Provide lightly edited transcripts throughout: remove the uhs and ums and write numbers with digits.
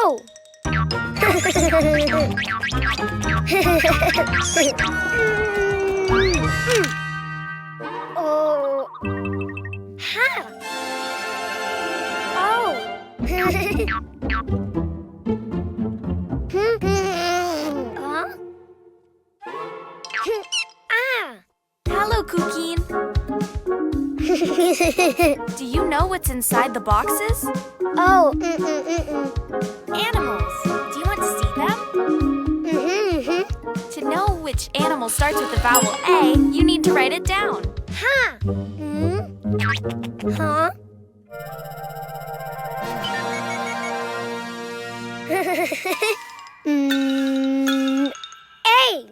Oh! Oh! Ha! Oh! Huh? Ah! Hello, Cuquín. Do you know what's inside the boxes? Oh! Animals. Do you want to see them? To know which animal starts with the vowel A, you need to write it down. Ha! Huh? A!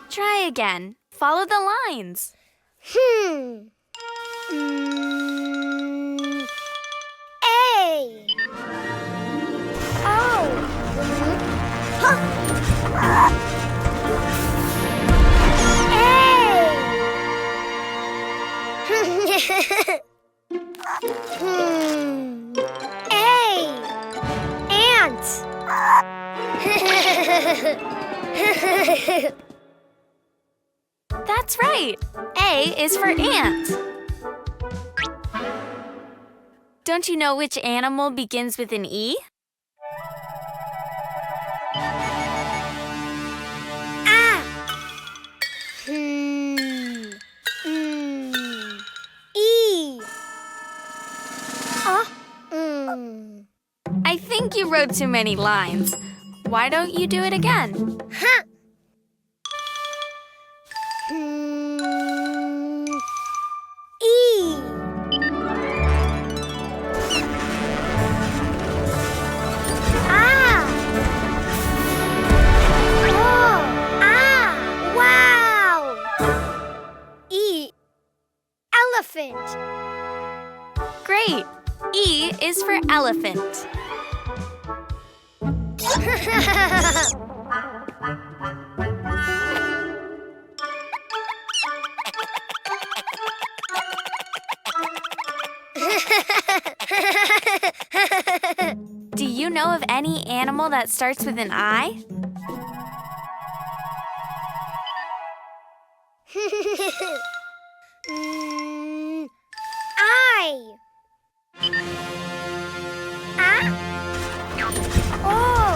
Try again. Follow the lines. A! Oh! Huh. A! Ant! That's right. A is for ant. Don't you know which animal begins with an E? Ah! E! I think you wrote too many lines. Why don't you do it again? Huh! E! Ah! Oh! Ah! Wow! E! Elephant! Great. E is for elephant. Do you know of any animal that starts with an I? I. Ah. Oh.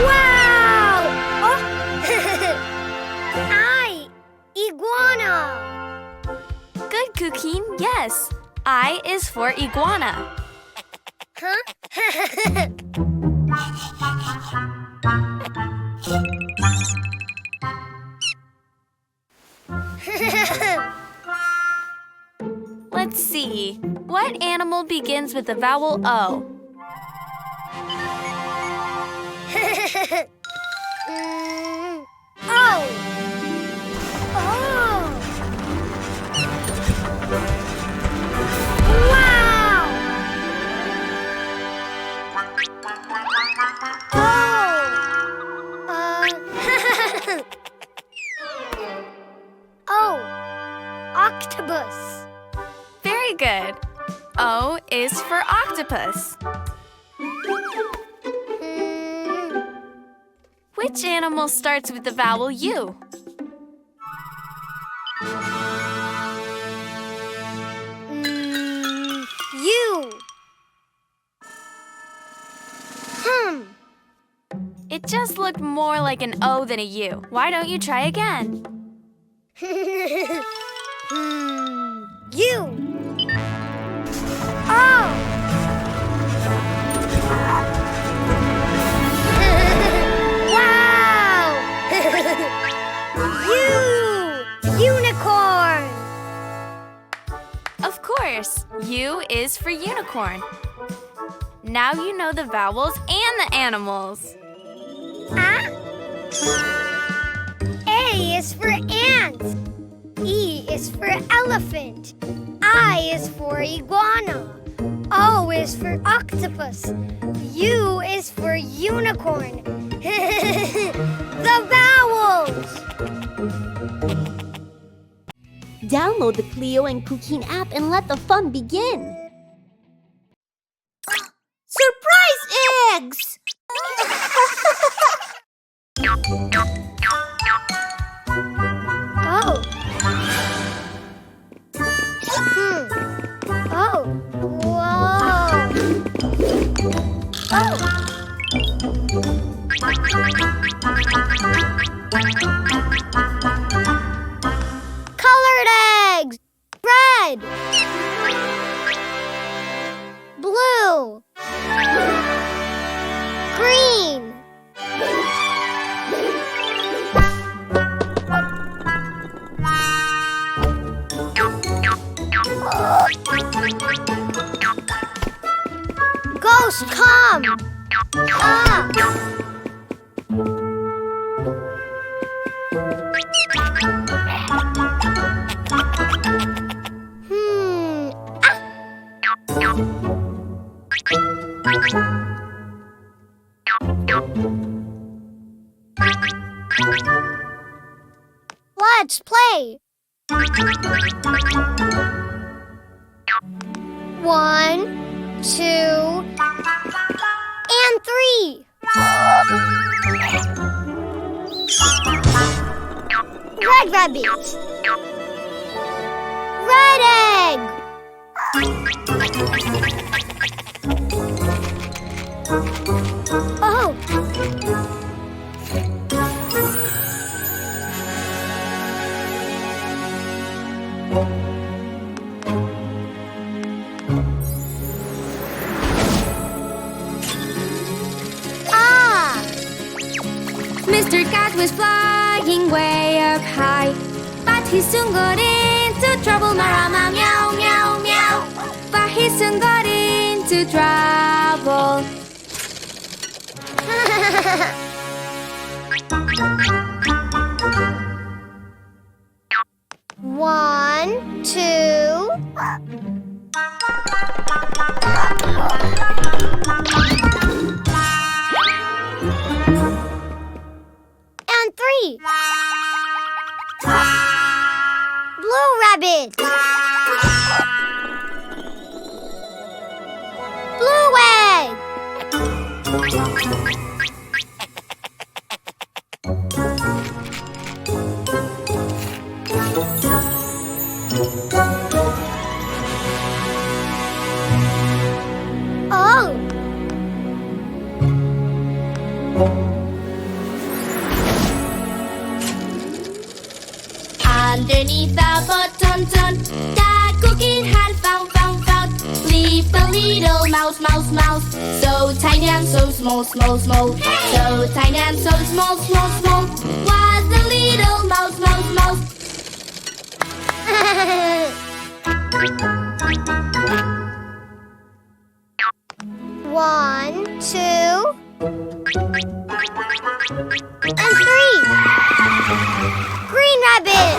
Wow. Oh. I. Iguana. Good, Cuquín. Yes. I is for iguana. Huh? Let's see. What animal begins with the vowel O? Oh. Oh. Wow. Oh. Octopus. Very good. O is for octopus. Which animal starts with the vowel U? U. It just looked more like an O than a U. Why don't you try again? U. Oh. Wow. U. Unicorn. Of course. U is for unicorn. Now you know the vowels and the animals. Ah. A is for ant. E is for elephant. I is for iguana. O is for octopus. U is for unicorn. The vowels! Download the Cleo and Cuquín app and let the fun begin! eggs. Oh. Oh. Whoa. Oh. Colored eggs. Red. Blue. Green. Ghost, come! Ah! Let's play! 1, 2, and 3. Red rabbit. Red egg. Oh. Mr. Cat was flying way up high, but he soon got into trouble. Marama, meow, meow, meow. But he soon got into trouble. One, two. And 3. Blue rabbit. Blue egg. Oh. Underneath the button, that cookie had found. Leave the little mouse, so tiny and so small. So tiny and so small. Was the little mouse. 1, 2, and 3. Green rabbit.